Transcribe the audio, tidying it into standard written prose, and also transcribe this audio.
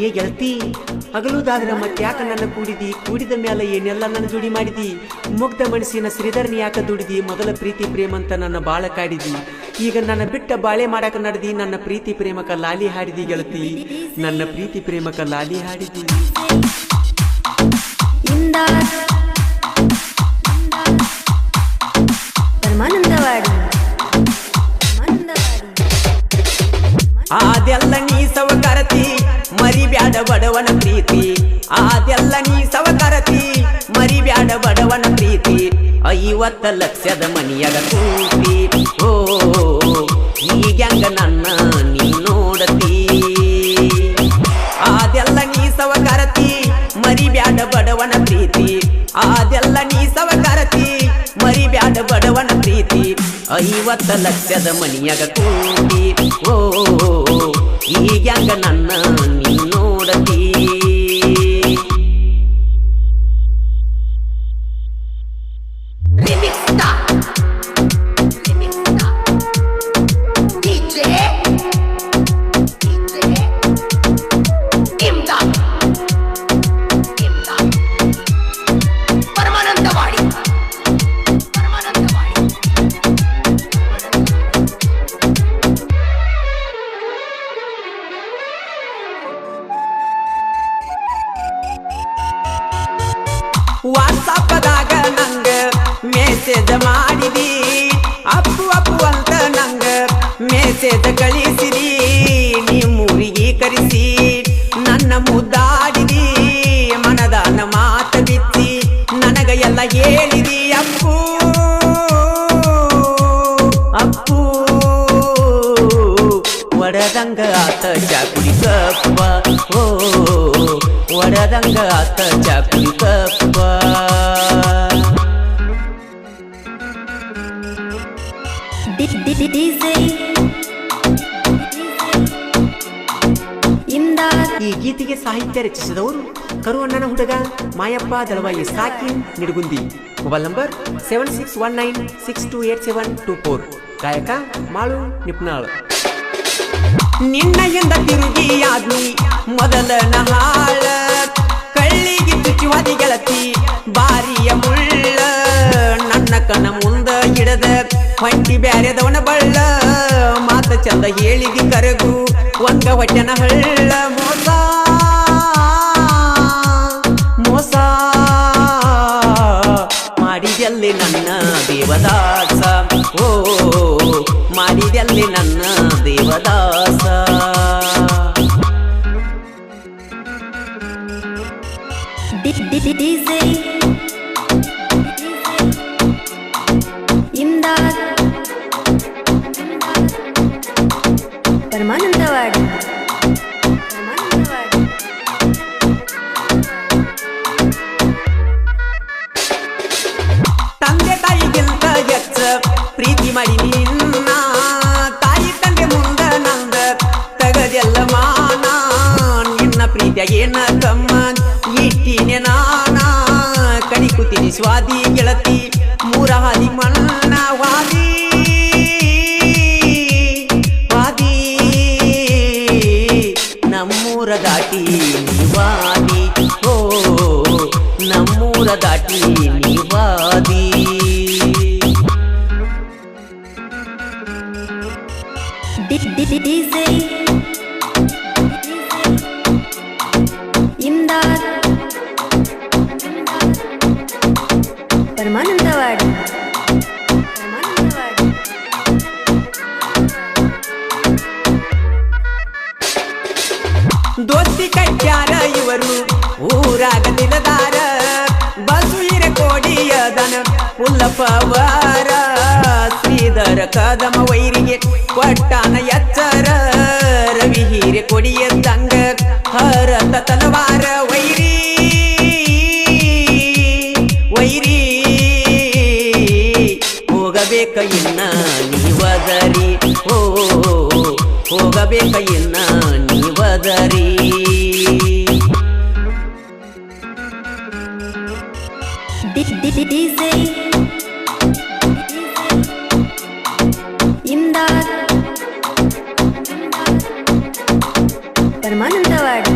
ಏ ಗೆಳತಿ, ಹಗಲುದಾದ್ರ ಮತ್ತೆ ಯಾಕ ನನ್ನ ಕೂಡಿದಿ? ಕೂಡಿದ ಮೇಲೆ ಏನೆಲ್ಲ ನನ್ನ ಜೋಡಿ ಮಾಡಿದಿ? ಮುಗ್ಧ ಮನಸ್ಸಿನ ಶ್ರೀಧರ್ನಿ ಯಾಕ ದುಡಿದಿ? ಮೊದಲ ಪ್ರೀತಿ ಪ್ರೇಮ ಅಂತ ನನ್ನ ಬಾಳ ಕಾಡಿದಿ. ಈಗ ನನ್ನ ಬಿಟ್ಟ ಬಾಳೆ ಮಾಡಾಕ ನಡೆದಿ. ನನ್ನ ಪ್ರೀತಿ ಪ್ರೇಮಕ ಲಾಲಿ ಹಾಡಿದಿ ಗೆಳತಿ, ನನ್ನ ಪ್ರೀತಿ ಪ್ರೇಮಕ ಲಾಲಿ ಹಾಡಿದಿ. ಅದೆಲ್ಲ ನೀ ಸವಕರತಿ ಮರಿಬ್ಯಾಡ ಬಡವನ ಪ್ರೀತಿ. ಅದೆಲ್ಲ ನೀ ಸವಕರತಿ ಮರಿಬ್ಯಾಡ ಬಡವನ ಪ್ರೀತಿ. 50 ಲಕ್ಷದ ಮನಿಯಾಗ ಕೂತಿ ಓ ಈಗ್ಯಾಂಗ ನನ್ನ ನೀ ನೋಡತಿ. ಅದೆಲ್ಲ ನೀ ಸವಕರತಿ ಮರಿಬ್ಯಾಡ ಬಡವನ ಪ್ರೀತಿ. ಅದೆಲ್ಲ ನೀ ಸವಕರತಿ ಮರಿಬ್ಯಾಡ ಬಡವನ ಪ್ರೀತಿ. 50 ಲಕ್ಷದ ಮನಿಯಾಗ ಕೂತಿ ಓ ಈಗ್ಯಾಂಗ ನನ್ನ ನೀ ನೋಡತಿ. ವಾಟ್ಸಪ್ದಾಗ ನಂಗ ಮೆಸೇಜ್ ಮಾಡಿದಿ, ಅಪ್ಪು ಅಪ್ಪು ಅಂತ ನಂಗ ಮೆಸೇಜ್ ಕಳಿಸಿದಿ. ನಿಮ್ಮೂರಿಗೆ ಕರೆಸಿ ನನ್ನ ಮುದ್ದಾಡಿದಿ, ಮನದಾನ ಮಾತ ಬಿತ್ತಿ ನನಗ ಎಲ್ಲ ಹೇಳಿದಿ. ಅಪ್ಪು ಅಪ್ಪು ಒಡದಂಗ ಆತ ಚಾಕುಡಿ ಕಪ್ಪ ಓ ಒಡದಂಗ ಆತ ಚಾಕುಡಿ ಕಪ್ಪ. ಈ ಗೀತೆಗೆ ಸಾಹಿತ್ಯ ರಚಿಸಿದವರು ಕರುವಣ್ಣನ ಹುಡುಗ ಮಾಯಪ್ಪ ದಳವಾಯಿ ಸಾಕಿ ನಿಡಗುಂದಿ. Mobile number 7619628724. ಗಾಯಕ ಮಾಳು ನಿಪ್ನಾಳ್. ನಿನ್ನಯಿಂದ ತಿರುಗಿ ಆದ್ನಿ ಮೊದಲನ ಹಾಳ, ಕಳ್ಳಿಗೆ ಚುಚ್ಚುವಾದಿ ಗೆಳತಿ ಬಾರಿಯ ಮುಳ್ಳ. ನನ್ನ ಕಣ ಮುಂದ ಹಿಡದ ಹೊಂಟಿ ಬ್ಯಾರೆದವನ ಬಳ್ಳ, ಮಾತ ಚಂದ ಹೇಳಿದಿ ಕರಗು ಒಂದ ಹೊಟ್ಟೆನ ಹಳ್ಳ. ಮೋಸ ಮೋಸ ಮಾಡಿದೆಲ್ಲಿ ನನ್ನ ದೇವದಾಸ ಓ ಮಾಡಿದೆಲ್ಲಿ ನನ್ನ ದೇವದಾಸ. ಪರಮಾನಂದವಾಡಿ ತಂದೆ ತಾಯಿಗಿಂತ ಹೆಚ್ಚ ಪ್ರೀತಿ ಮಾಡಿ ನಿನ್ನ, ತಾಯಿ ತಂದೆ ಮುಂದ ನಂದ ತಗದೆಲ್ಲ ಮಾನ. ನಿನ್ನ ಪ್ರೀತಿಯ ಏನ ಕಮ್ಮ ಇಟ್ಟಿನೆ ನಾನ, ಕಡಿ ಕೂತೀನಿ ಸ್ವಾದಿ ಗೆಳತಿ ಮೂರ ಹಾದಿ ಮಣ್ಣ ವಾದಿ ವಾದಿ. ನಮ್ಮೂರ ದಾಟಿ ನಿವಾದಿ ಓ ನಮ್ಮೂರ ದಾಟಿ ನಿವಾದಿ. ಪರಮಾನಂದವಾಡಿ ದೋಸ್ತಿ ಕಟ್ಟ್ಯಾರ ಇವರು ಊರಾಗ ನಿಲದಾರ, ಬಸು ಹಿರೆ ಕೋಡಿಯದನ ಪುಲ್ಲಪವಾರ. ಶ್ರೀಧರ ಕದಮ ವೈರಿಗೆ ಕೊಟ್ಟಾನ ಎಚ್ಚರ, ರವಿ ಹೀರೆ ಕೊಡಿಯದಂಗ ಹರತ ತಲವಾರ. ವೈರಿ ವೈರಿ ಹೋಗಬೇಕ ಇನ್ನ ನೀವದರಿ ಓ ಹೋಗಬೇಕ ಇನ್ನ ನೀವದರಿ. ಪರಮಾನಂದವಾಡಿ